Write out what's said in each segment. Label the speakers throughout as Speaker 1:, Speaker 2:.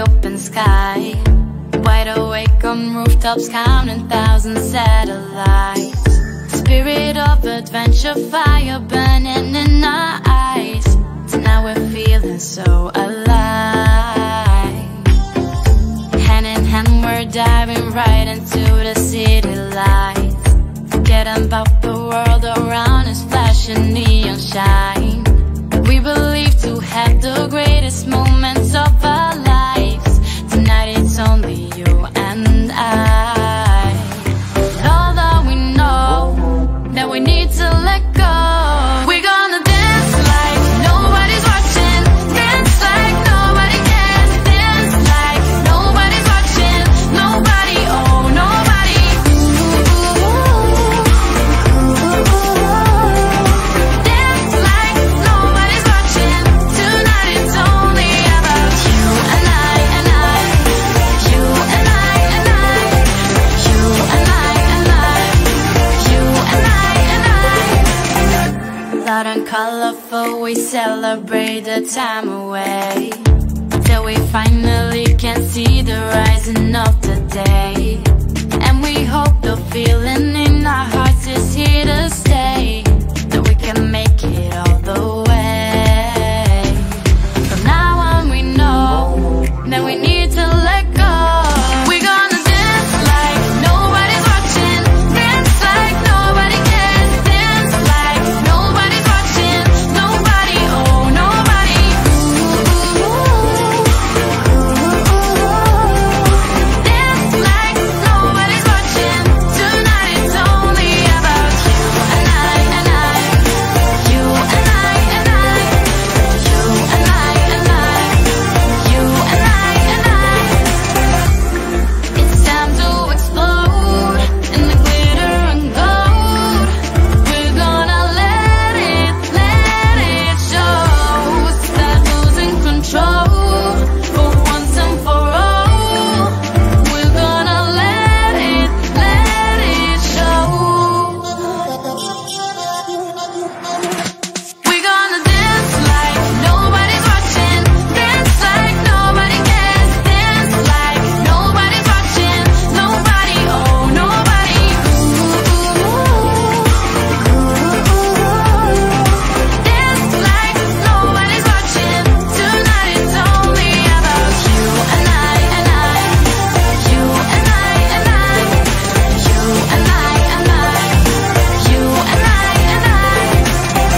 Speaker 1: open sky, wide awake on rooftops, counting thousand satellites. Spirit of adventure, fire burning in our eyes. Tonight we're feeling so alive. Hand in hand we're diving right into the city lights. Forgetting about the world around us, flashing neon shine. We believe to have the greatest moments of our lives. Tonight it's only you and I. All that we know, that we need to let go. We're gonna dance like nobody's watching, dance like nobody cares, dance like nobody's watching, nobody, oh nobody. Dance like nobody's watching. Tonight it's only about you and I, and I, you and I, and I, you and I, and I, you and I, and I. Loud and colorful, we celebrate the time away, till we finally can see the rising of the day. And we hope the feeling in our hearts is here to stay, that we can make it all the way. From now on we know that we need to let go. We're gonna dance like nobody's watching, dance like nobody cares, dance like nobody's watching, nobody, oh nobody. Dance like nobody's watching. Tonight it's only about you and I, and I, you and I, and I, you and I, and I, you and I, and I. It's time to explode in the glitter and gold. We're gonna let it show. Start losing control for once and for all. We're gonna let it show. We're gonna dance like nobody's watching, dance like nobody cares, dance like nobody's watching, nobody, oh nobody. Dance like nobody's watching. Tonight it's only about you and I, and I, you and I, and I, you and I, and I, you and I, and I.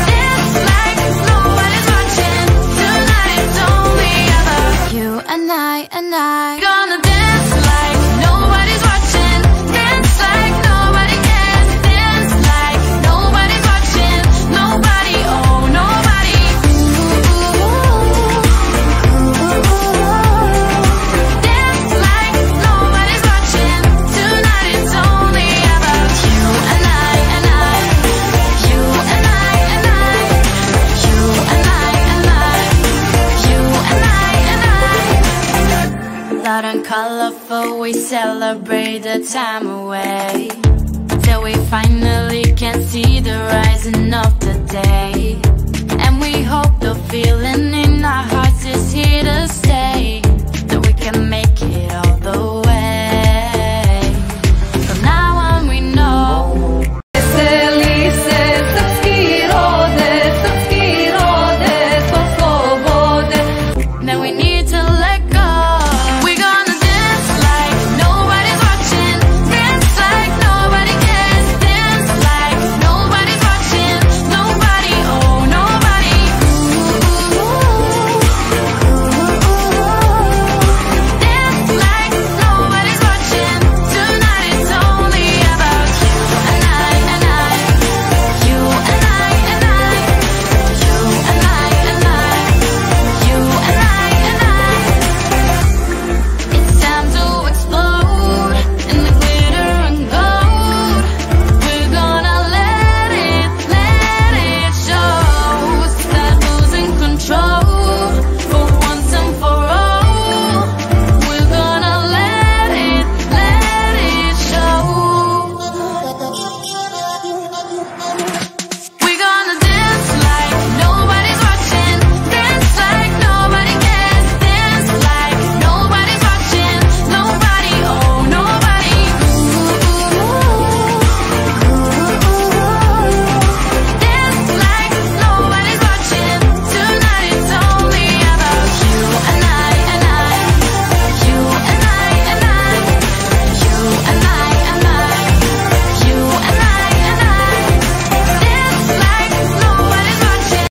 Speaker 1: Dance like nobody's watching. Tonight it's only about you and I, and I. Gonna dance like nobody's watching, dance like nobody cares, dance like nobody's watching, nobody, oh nobody. Dance like nobody's watching. Tonight it's only about you and I, and I, you and I, and I, you and I, and I, you and I, and I. Loud and colorful, we celebrate the time away, till we finally can see the rising of the day. And we hope the feeling in our hearts is here to stay.